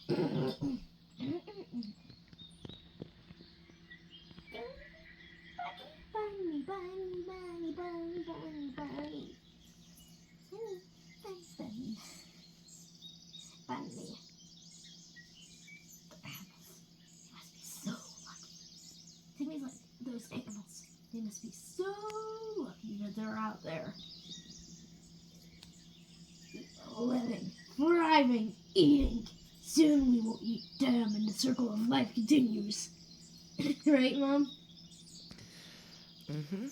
Bunny, bunny, bunny, bunny, bunny, bunny. Bunny, bunny, bunny. Bunny. The animals. They must be so lucky. To me, like those animals. They must be so lucky that they're out there. Living, thriving, eating. Soon we will eat them and the circle of life continues. Right, Mom? Mm-hmm.